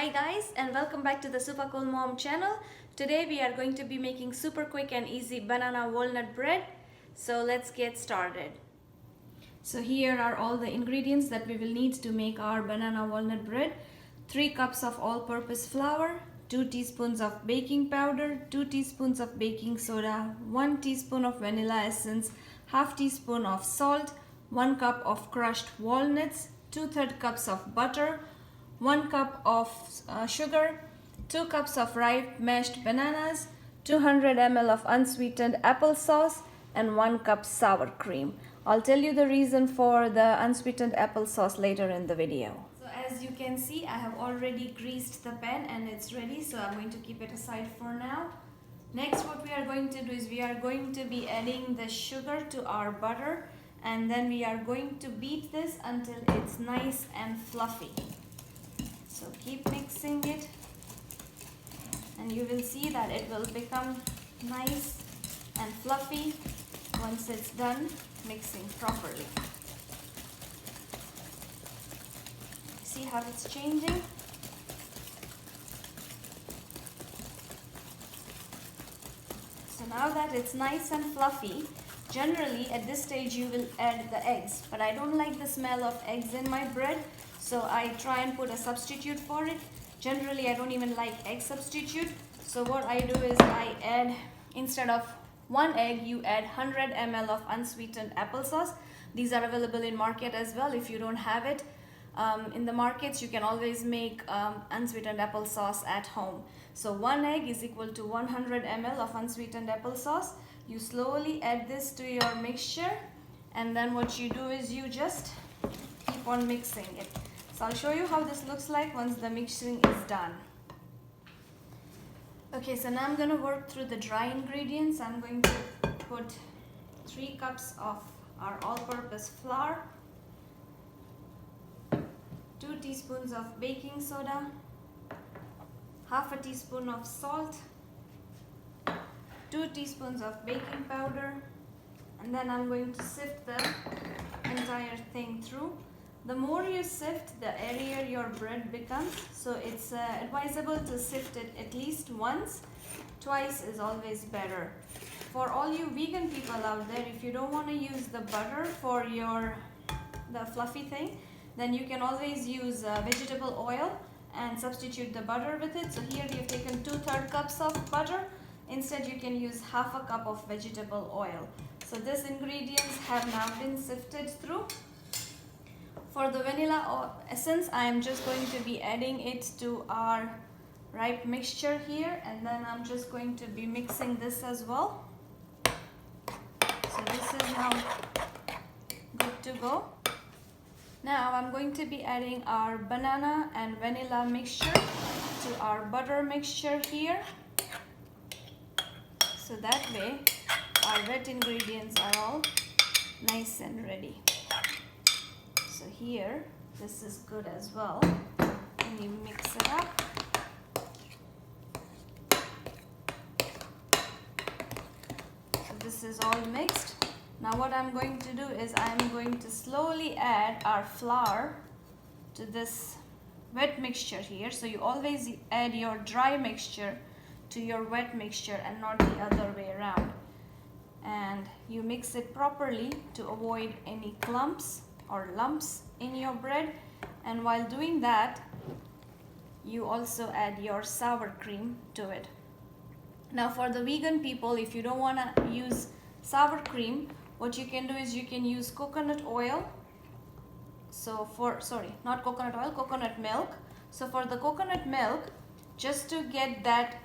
Hi guys, and welcome back to the Super Cool Mom channel. Today we are going to be making super quick and easy banana walnut bread. So let's get started. So here are all the ingredients that we will need to make our banana walnut bread. 3 cups of all-purpose flour, 2 teaspoons of baking powder, 2 teaspoons of baking soda, 1 teaspoon of vanilla essence, half teaspoon of salt, 1 cup of crushed walnuts, 2/3 cups of butter, 1 cup of sugar, 2 cups of ripe mashed bananas, 200 ml of unsweetened applesauce, and 1 cup sour cream. I'll tell you the reason for the unsweetened applesauce later in the video. So as you can see, I have already greased the pan and it's ready, so I'm going to keep it aside for now. Next, what we are going to do is we are going to be adding the sugar to our butter, and then we are going to beat this until it's nice and fluffy. So keep mixing it and you will see that it will become nice and fluffy once it's done mixing properly. See how it's changing? So now that it's nice and fluffy, generally at this stage you will add the eggs, but I don't like the smell of eggs in my bread, so I try and put a substitute for it. Generally I don't even like egg substitute, so what I do is I add, instead of 1 egg, you add 100 ml of unsweetened applesauce. These are available in market as well. If you don't have it in the markets, you can always make unsweetened applesauce at home. So 1 egg is equal to 100 ml of unsweetened applesauce. You slowly add this to your mixture, and then what you do is you just keep on mixing it. So I'll show you how this looks like once the mixing is done. Okay, so now I'm going to work through the dry ingredients. I'm going to put 3 cups of our all-purpose flour, 2 teaspoons of baking soda, half a teaspoon of salt, 2 teaspoons of baking powder, and then I'm going to sift the entire thing through. The more you sift, the airier your bread becomes, so it's advisable to sift it at least once. Twice is always better. For all you vegan people out there, if you don't want to use the butter for the fluffy thing, then you can always use vegetable oil and substitute the butter with it. So here we have taken 2/3 cups of butter. Instead, you can use half a cup of vegetable oil. So these ingredients have now been sifted through. For the vanilla essence, I am just going to be adding it to our ripe mixture here, and then I'm just going to be mixing this as well. So this is now good to go. Now I'm going to be adding our banana and vanilla mixture to our butter mixture here. So that way our wet ingredients are all nice and ready. So here, this is good as well. And you mix it up. So this is all mixed. Now what I'm going to do is I'm going to slowly add our flour to this wet mixture here. So you always add your dry mixture to your wet mixture and not the other way around. And you mix it properly to avoid any clumps or lumps in your bread. And while doing that, you also add your sour cream to it. Now for the vegan people, if you don't want to use sour cream, what you can do is you can use coconut oil. So not coconut oil, coconut milk. So for the coconut milk, just to get that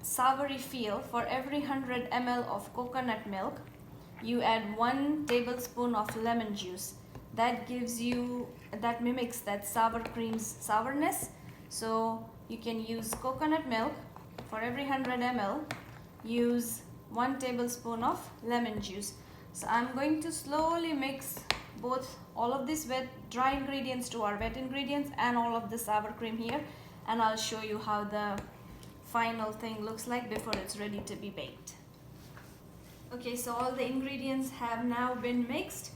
savory feel, for every 100 ml of coconut milk, you add 1 tablespoon of lemon juice. That mimics that sour cream's sourness. So you can use coconut milk. For every 100 ml, use 1 tablespoon of lemon juice. So I'm going to slowly mix all of these dry ingredients to our wet ingredients and all of the sour cream here, and I'll show you how the final thing looks like before it's ready to be baked. Okay, so all the ingredients have now been mixed.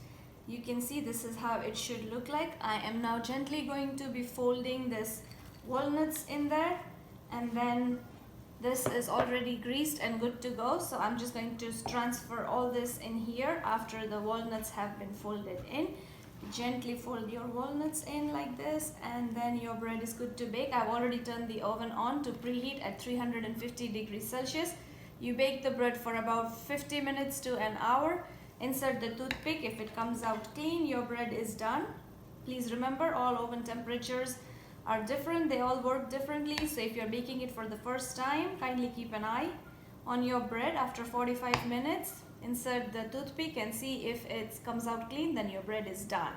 You can see this is how it should look like. I am now gently going to be folding this walnuts in there, and then this is already greased and good to go. So I'm just going to transfer all this in here after the walnuts have been folded in. Gently fold your walnuts in like this, and then your bread is good to bake. I've already turned the oven on to preheat at 350 degrees Celsius. You bake the bread for about 50 minutes to an hour. Insert the toothpick. If it comes out clean, your bread is done. Please remember, all oven temperatures are different. They all work differently. So if you're baking it for the first time, kindly keep an eye on your bread. After 45 minutes, insert the toothpick and see if it comes out clean, then your bread is done.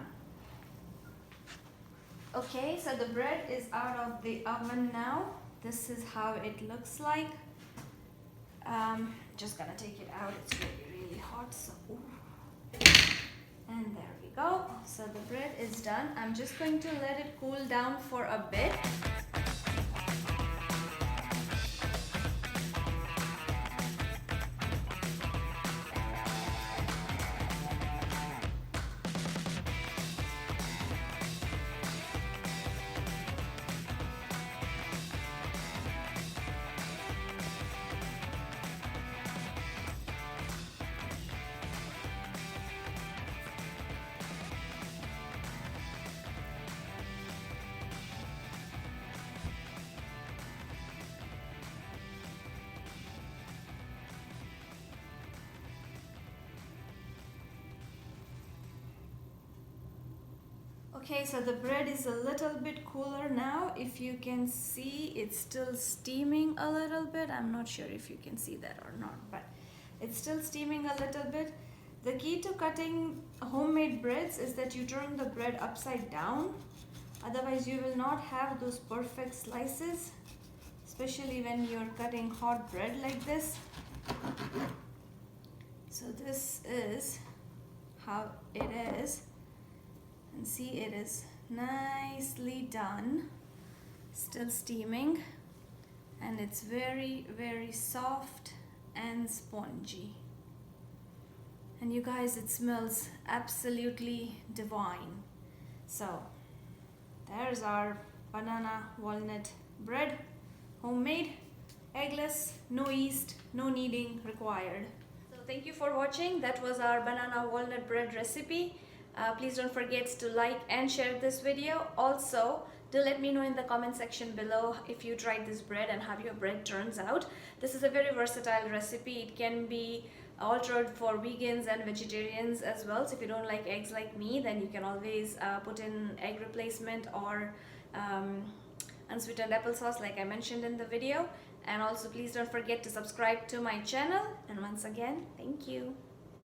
Okay, so the bread is out of the oven now. This is how it looks like. Just gonna take it out. It's really hot. So, and there we go. So the bread is done. I'm just going to let it cool down for a bit. Okay, so the bread is a little bit cooler now. If you can see, it's still steaming a little bit. I'm not sure if you can see that or not, but it's still steaming a little bit. The key to cutting homemade breads is that you turn the bread upside down. Otherwise, you will not have those perfect slices, especially when you're cutting hot bread like this. So this is how it is. And see, it is nicely done, still steaming, and it's very, very soft and spongy. And you guys, it smells absolutely divine. So there's our banana walnut bread, homemade, eggless, no yeast, no kneading required. So thank you for watching. That was our banana walnut bread recipe. Please don't forget to like and share this video. Also, do let me know in the comment section below if you tried this bread and how your bread turns out. This is a very versatile recipe. It can be altered for vegans and vegetarians as well. So if you don't like eggs like me, then you can always put in egg replacement or unsweetened applesauce like I mentioned in the video. And also, please don't forget to subscribe to my channel. And once again, thank you.